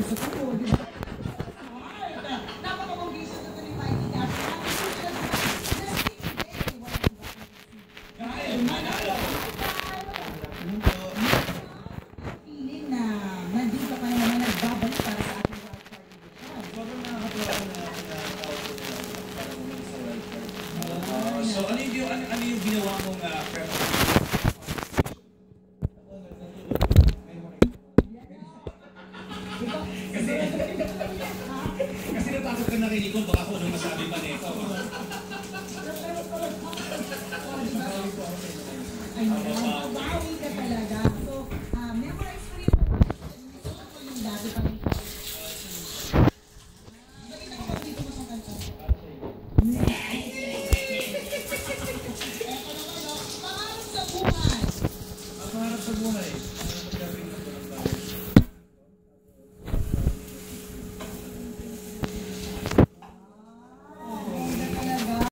sa tubo, di ba? Napaka-condition na ito ni Mikey Gaffney. Feeling na nandito ka na naman nagbabalik para sa ating wildcard edition. Sobrang nakakatawa na so ano yung ginawa mong preparation? Kasi natakot ka narinig ko, baka kung anong masabi pa nito. Ayun, bawi ka talaga. So, memorize ko rin po yung dati pang